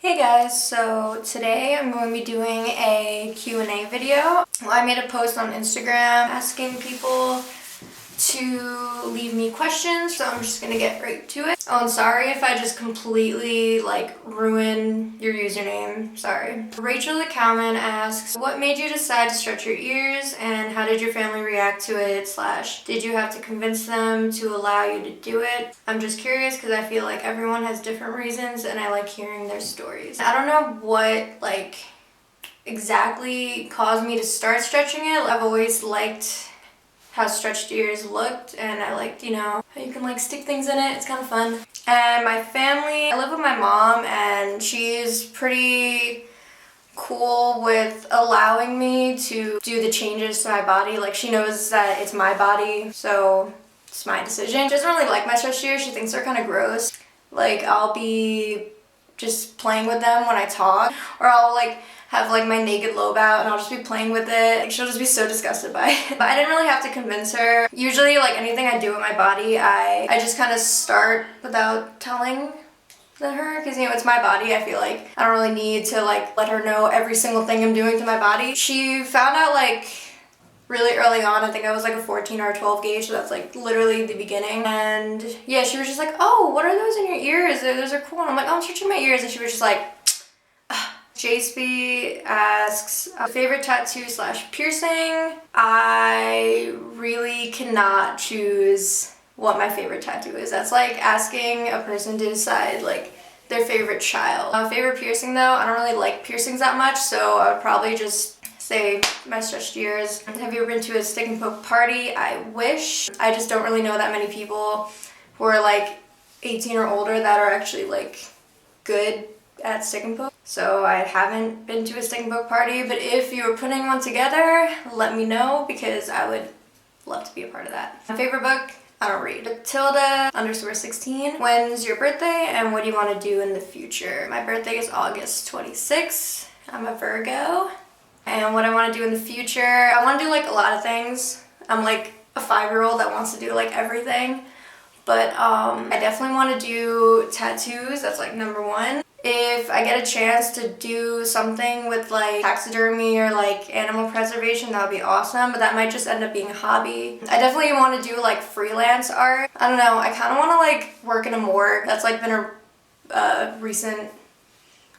Hey guys, so today I'm going to be doing a Q&A video. I made a post on Instagram asking people to leave me questions, so I'm just going to get right to it. Oh, I'm sorry if I just completely ruin your username, sorry. Rachel the Cowman asks, what made you decide to stretch your ears and how did your family react to it / did you have to convince them to allow you to do it? I'm just curious because I feel like everyone has different reasons and I like hearing their stories. I don't know what exactly caused me to start stretching it. I've always liked how stretched ears looked, and I liked, how you can stick things in it. It's kind of fun. And my family, I live with my mom, and she's pretty cool with allowing me to do the changes to my body. She knows that it's my body, so it's my decision. She doesn't really like my stretched ears. She thinks they're kind of gross. I'll be just playing with them when I talk, or I'll have my naked lobe out and I'll just be playing with it. She'll just be so disgusted by it. But I didn't really have to convince her. Usually anything I do with my body, I just kind of start without telling her, because it's my body. I feel like I don't really need to let her know every single thing I'm doing to my body. She found out really early on. I think I was a 14 or a 12 gauge, so that's literally the beginning. And yeah, she was just oh, what are those in your ears? Those are cool. And I'm oh, I'm stretching my ears. And she was just JSB asks, favorite tattoo / piercing. I really cannot choose what my favorite tattoo is. That's asking a person to decide their favorite child. Favorite piercing though, I don't really like piercings that much, so I would probably just say my stretched ears. Have you ever been to a stick and poke party? I wish. I just don't really know that many people who are 18 or older that are actually good at stick and poke. So I haven't been to a stick and poke party, but if you were putting one together, let me know because I would love to be a part of that. My favorite book, I don't read. Matilda_16. When's your birthday and what do you want to do in the future? My birthday is August 26th. I'm a Virgo. And what I want to do in the future, I want to do a lot of things. I'm a 5-year-old that wants to do everything. But I definitely want to do tattoos. That's number one. If I get a chance to do something with taxidermy or animal preservation, that would be awesome, but that might just end up being a hobby. I definitely want to do freelance art. I don't know, I kind of want to work in a morgue. That's been a recent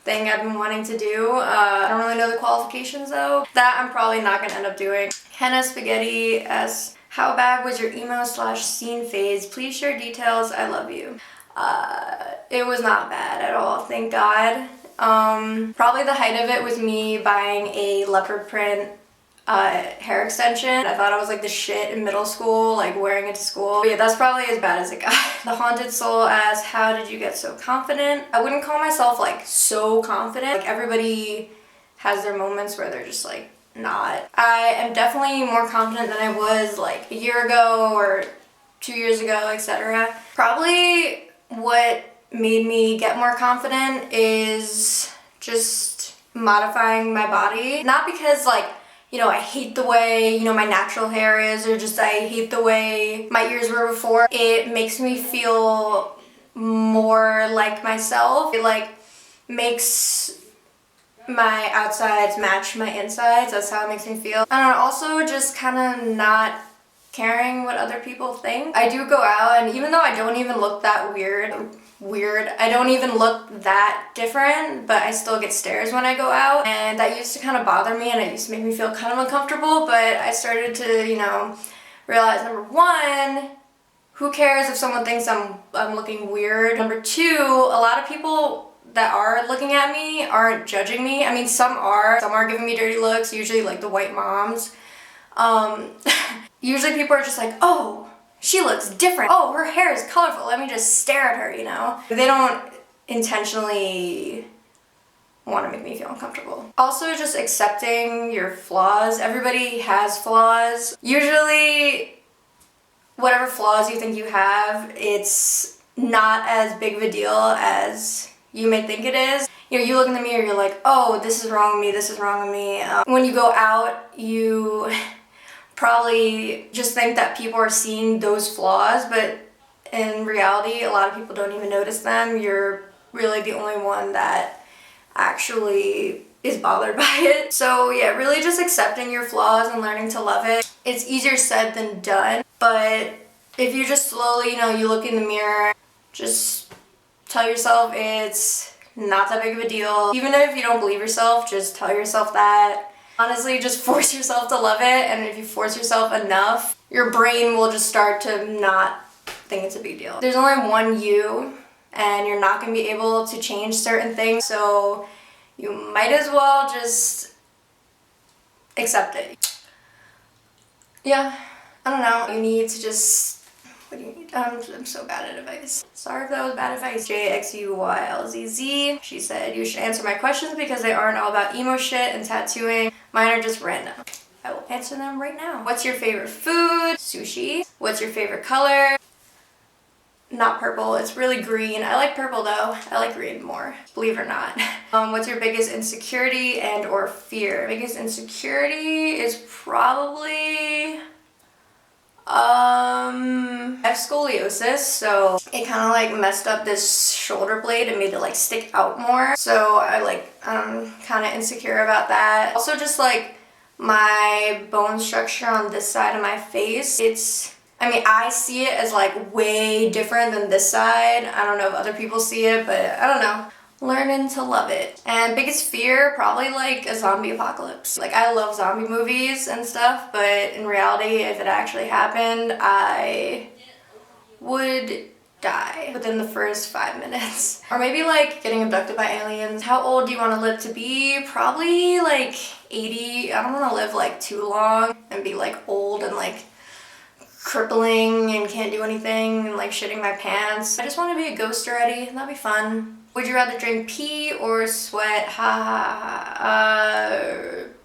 thing I've been wanting to do. I don't really know the qualifications though. That I'm probably not going to end up doing. Henna Spaghetti asks, how bad was your emo / scene phase? Please share details. I love you. It was not bad at all, thank God. Probably the height of it was me buying a leopard print hair extension. I thought I was the shit in middle school, wearing it to school. But yeah, that's probably as bad as it got. The Haunted Soul asks, how did you get so confident? I wouldn't call myself so confident. Everybody has their moments where they're just not. I am definitely more confident than I was a year ago or 2 years ago, etc. Probably what made me get more confident is just modifying my body. Not because I hate the way, my natural hair is, or just I hate the way my ears were before. It makes me feel more like myself. It makes my outsides match my insides. That's how it makes me feel. And also just kind of not caring what other people think. I do go out, and even though I don't even look that weird, I don't even look that different, but I still get stares when I go out, and that used to kind of bother me and it used to make me feel kind of uncomfortable, but I started to, realize, number one, who cares if someone thinks I'm looking weird? Number two, a lot of people that are looking at me aren't judging me. I mean, some are giving me dirty looks, usually the white moms. Usually people are just oh, she looks different. Oh, her hair is colorful. Let me just stare at her, They don't intentionally want to make me feel uncomfortable. Also, just accepting your flaws. Everybody has flaws. Usually, whatever flaws you think you have, it's not as big of a deal as you may think it is. You look in the mirror, you're oh, this is wrong with me, this is wrong with me. When you go out, you probably just think that people are seeing those flaws, but in reality, a lot of people don't even notice them. You're really the only one that actually is bothered by it. So yeah, really just accepting your flaws and learning to love it. It's easier said than done, but if you just slowly, you look in the mirror, just tell yourself it's not that big of a deal. Even if you don't believe yourself, just tell yourself that. Honestly, just force yourself to love it, and if you force yourself enough, your brain will just start to not think it's a big deal. There's only one you, and you're not going to be able to change certain things, so you might as well just accept it. Yeah, I don't know. You need to just, what do you need? I'm so bad at advice. Sorry if that was bad advice. JXUYLZZ. She said, you should answer my questions because they aren't all about emo shit and tattooing. Mine are just random. I will answer them right now. What's your favorite food? Sushi. What's your favorite color? Not purple, it's really green. I like purple though. I like green more, believe it or not. What's your biggest insecurity and or fear? Biggest insecurity is probably, I have scoliosis, so it kind of like messed up this shoulder blade and made it like stick out more. So I'm kind of insecure about that. Also just like my bone structure on this side of my face, I see it as like way different than this side. I don't know if other people see it, but I don't know. Learning to love it. And biggest fear, probably like a zombie apocalypse. Like I love zombie movies and stuff, but in reality, if it actually happened, I would die within the first 5 minutes. Or maybe like getting abducted by aliens. How old do you want to live to be? Probably like 80. I don't want to live like too long and be like old and like crippling and can't do anything and like shitting my pants. I just want to be a ghost already. That'd be fun. Would you rather drink pee or sweat?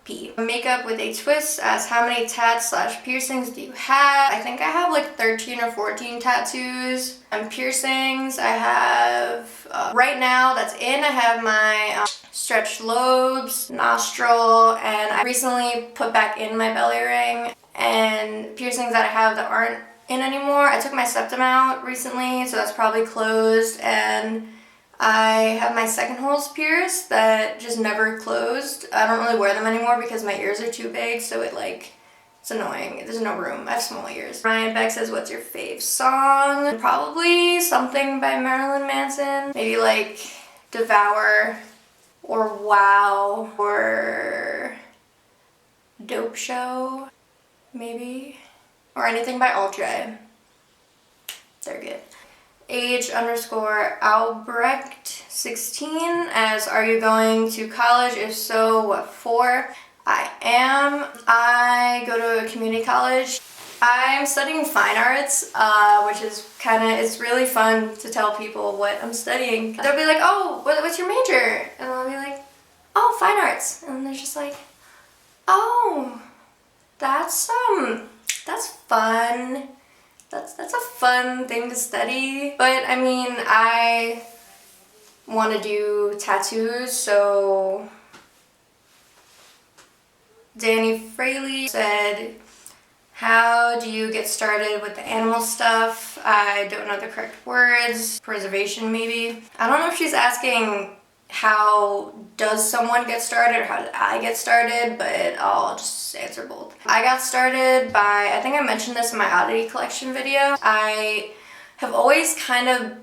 Pee. Makeup with a twist asks, how many tats / piercings do you have? I think I have like 13 or 14 tattoos. And piercings, I have, right now that's in, I have my stretched lobes, nostril, and I recently put back in my belly ring. And piercings that I have that aren't in anymore, I took my septum out recently, so that's probably closed, and I have my second holes pierced that just never closed. I don't really wear them anymore because my ears are too big, so it's annoying. There's no room. I have small ears. Ryan Beck says, what's your fave song? Probably something by Marilyn Manson. Maybe like Devour or Wow or Dope Show. Maybe, or anything by Ultra. They're good. Age _ Albrecht 16 as, are you going to college? If so, what for? I am. I go to a community college. I'm studying fine arts, which is it's really fun to tell people what I'm studying. They'll be like, oh, what's your major? And I'll be like, oh, fine arts. And they're just like, oh, that's fun. That's a fun thing to study. But I mean, I want to do tattoos, so Danny Fraley said, how do you get started with the animal stuff? I don't know the correct words. Preservation, maybe. I don't know if she's asking how does someone get started or how did I get started, but I'll just answer both. I got started by, I think I mentioned this in my oddity collection video. I have always kind of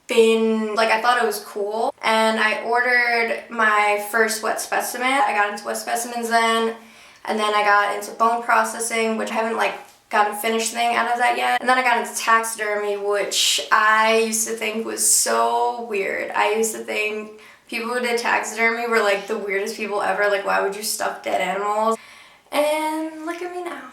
been, like, I thought it was cool, and I ordered my first wet specimen. I got into wet specimens then, and then I got into bone processing, which I haven't gotten a finished thing out of that yet. And then I got into taxidermy, which I used to think was so weird. I used to think people who did taxidermy were like the weirdest people ever. Like, why would you stuff dead animals? And look at me now.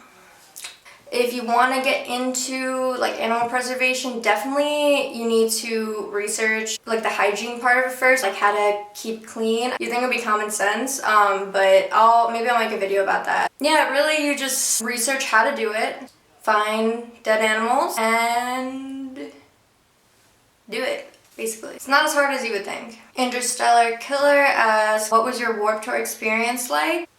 If you want to get into like animal preservation, definitely you need to research like the hygiene part of it first, like how to keep clean. You think it'll be common sense, but maybe I'll make a video about that. Yeah, really, you just research how to do it, find dead animals, and do it. Basically. It's not as hard as you would think. Interstellar Killer asks, what was your Warped Tour experience like?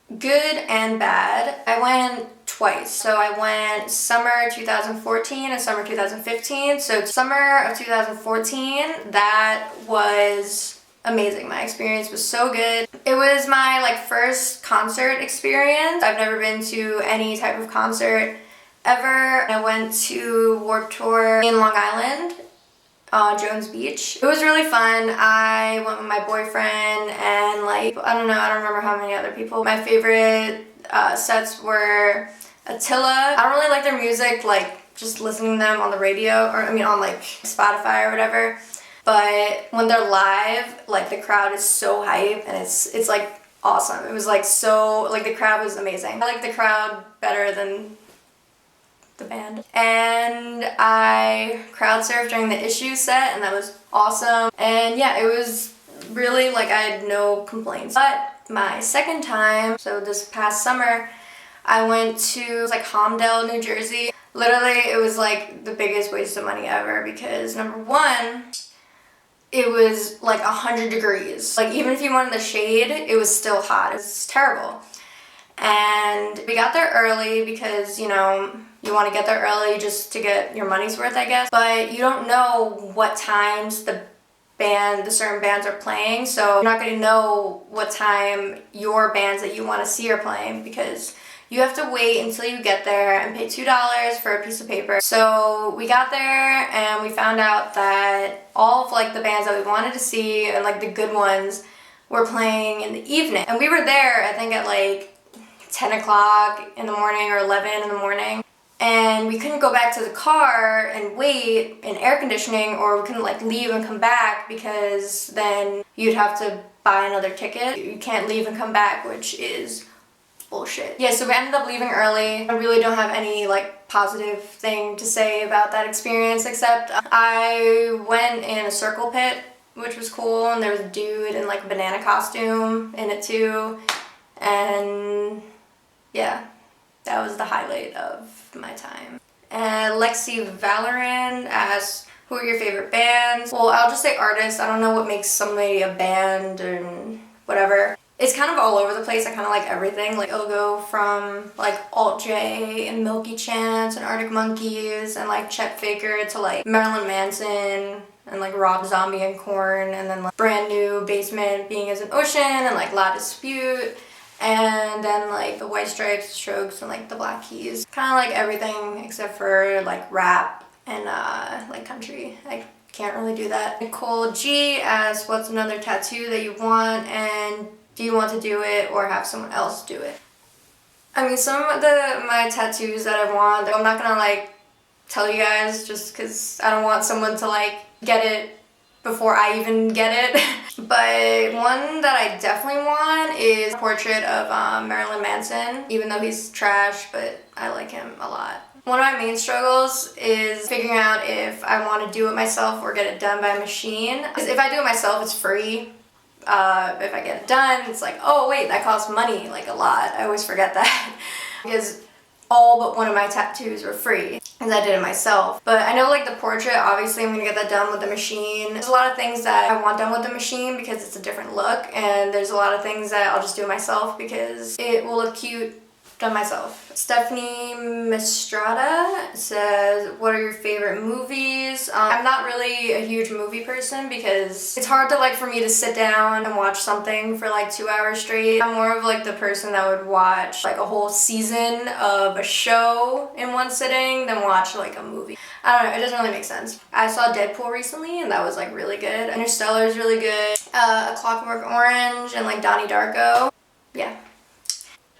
Good and bad. I went twice. So I went summer 2014 and summer 2015. So summer of 2014, that was amazing. My experience was so good. It was my like first concert experience. I've never been to any type of concert ever. I went to Warped Tour in Long Island, Jones Beach. It was really fun. I went with my boyfriend and like, I don't remember how many other people. My favorite sets were Attila. I don't really like their music, like just listening to them on the radio, or I mean on like Spotify or whatever. But when they're live, like the crowd is so hype and it's like awesome. It was like so, like the crowd was amazing. I like the crowd better than the band. And I crowd surfed during the Issue set and that was awesome. And yeah, it was really like I had no complaints. But my second time, so this past summer, I went to like Holmdel, New Jersey. Literally, it was like the biggest waste of money ever because number one, it was like 100 degrees. Like even if you wanted the shade, it was still hot. It was terrible. And we got there early because, you know, you want to get there early just to get your money's worth, I guess. But you don't know what times the certain bands are playing. So you're not going to know what time your bands that you want to see are playing because you have to wait until you get there and pay $2 for a piece of paper. So we got there and we found out that all of like the bands that we wanted to see and like the good ones were playing in the evening. And we were there, I think at like 10 o'clock in the morning or 11 in the morning. And we couldn't go back to the car and wait in air conditioning, or we couldn't like leave and come back because then you'd have to buy another ticket. You can't leave and come back, which is bullshit. Yeah, so we ended up leaving early. I really don't have any like positive thing to say about that experience except I went in a circle pit, which was cool, and there was a dude in like a banana costume in it too. And yeah, that was the highlight of my time. And Lexi Valoran asked, who are your favorite bands? Well, I'll just say artists. I don't know what makes somebody a band and whatever. It's kind of all over the place. I kind of like everything. Like it'll go from like Alt J and Milky Chance and Arctic Monkeys and like Chet Faker to like Marilyn Manson and like Rob Zombie and Korn, and then like brand new Basement Being as an Ocean and like La Dispute, and then like the White Stripes, Strokes, and like the Black Keys. Kind of like everything except for like rap and like country. I can't really do that. Nicole G asks, what's another tattoo that you want, and do you want to do it or have someone else do it? I mean, some of my tattoos that I want, I'm not gonna like tell you guys just because I don't want someone to like get it before I even get it. But one that I definitely want is a portrait of Marilyn Manson, even though he's trash, but I like him a lot. One of my main struggles is figuring out if I want to do it myself or get it done by a machine. Because if I do it myself, it's free. If I get it done, it's like, oh wait, that costs money, like a lot. I always forget that. Because all but one of my tattoos were free, because I did it myself. But I know like the portrait, obviously I'm gonna get that done with the machine. There's a lot of things that I want done with the machine because it's a different look, and there's a lot of things that I'll just do myself because it will look cute done myself. Stephanie Mistrada says, what are your favorite movies? I'm not really a huge movie person because it's hard to like for me to sit down and watch something for like 2 hours straight. I'm more of like the person that would watch like a whole season of a show in one sitting than watch like a movie. I don't know, it doesn't really make sense. I saw Deadpool recently and that was like really good. Interstellar is really good. A Clockwork Orange and like Donnie Darko. Yeah.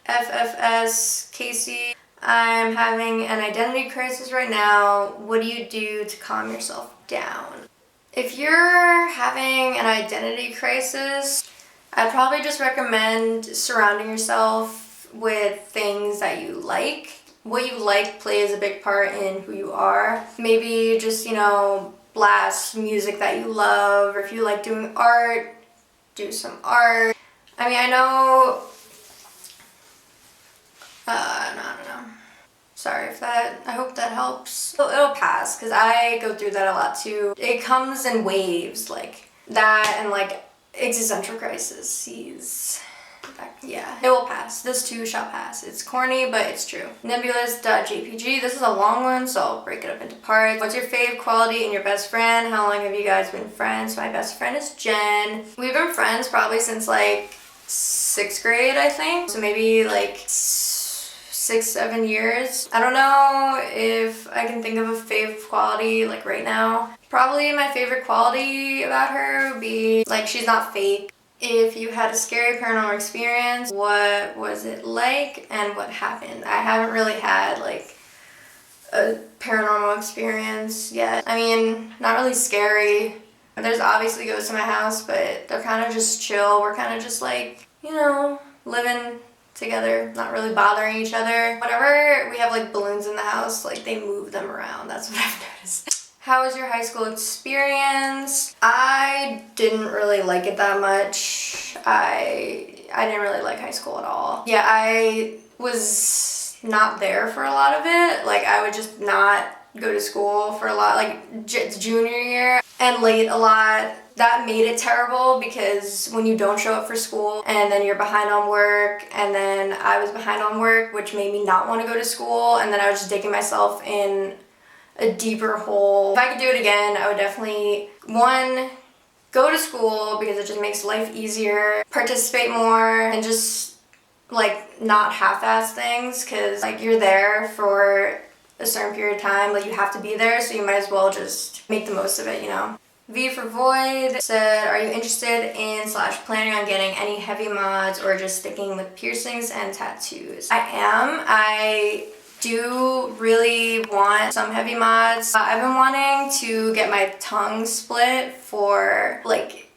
FFS Casey, I'm having an identity crisis right now. What do you do to calm yourself down? If you're having an identity crisis, I'd probably just recommend surrounding yourself with things that you like. What you like plays a big part in who you are. Maybe just, you know, blast music that you love, or if you like doing art, do some art. I mean, I know I don't know. Sorry if that, I hope that helps. It'll pass, because I go through that a lot too. It comes in waves, like that and like existential crises. Yeah, it will pass. This too shall pass. It's corny, but it's true. Nebulous.jpg. This is a long one, so I'll break it up into parts. What's your fave quality in your best friend? How long have you guys been friends? My best friend is Jen. We've been friends probably since like 6th grade, I think. So maybe like 6-7 years. I don't know if I can think of a fave quality like right now. Probably my favorite quality about her would be like she's not fake. If you had a scary paranormal experience, what was it like and what happened? I haven't really had like a paranormal experience yet. I mean, not really scary. There's obviously ghosts in my house, but they're kind of just chill. We're kind of just like, you know, living together, not really bothering each other. Whenever we have like balloons in the house, like they move them around. That's what I've noticed. How was your high school experience? I didn't really like it that much. I didn't really like high school at all. Yeah, I was not there for a lot of it. Like I would just not go to school for a lot, like it's junior year and late a lot. That made it terrible because when you don't show up for school and then you're behind on work, and then I was behind on work, which made me not want to go to school, and then I was just digging myself in a deeper hole. If I could do it again, I would definitely, one, go to school because it just makes life easier, participate more, and just like not half-ass things because like you're there for a certain period of time, like you have to be there, so you might as well just make the most of it, you know? V for Void said, are you interested in / planning on getting any heavy mods or just sticking with piercings and tattoos? I am. I do really want some heavy mods. I've been wanting to get my tongue split for like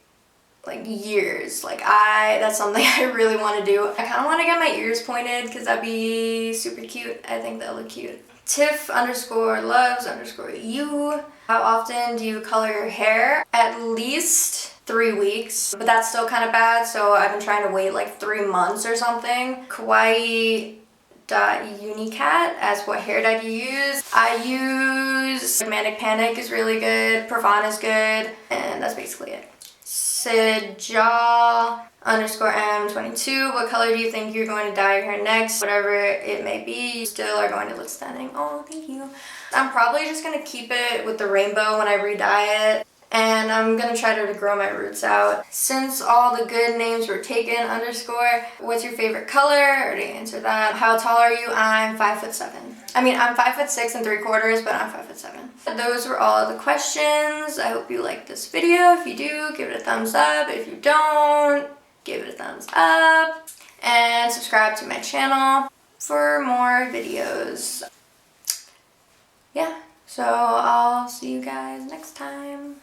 years. That's something I really want to do. I kind of want to get my ears pointed because that'd be super cute. I think that would look cute. Tiff_loves_you. How often do you color your hair? At least 3 weeks, but that's still kind of bad, so I've been trying to wait like 3 months or something. Kawaii.unicat as what hair dye do you use? I use Manic Panic is really good, Pravana is good, and that's basically it. Sidjaw_M22. What color do you think you're going to dye your hair next? Whatever it may be, you still are going to look stunning. Oh, thank you. I'm probably just going to keep it with the rainbow when I re-dye it. And I'm going to try to grow my roots out. Since all the good names were taken, what's your favorite color? I already answered that. How tall are you? I'm 5'7". I mean, I'm 5'6" and 3/4, but I'm 5'7". Those were all the questions. I hope you liked this video. If you do, give it a thumbs up. If you don't, give it a thumbs up. And subscribe to my channel for more videos. Yeah, so I'll see you guys next time.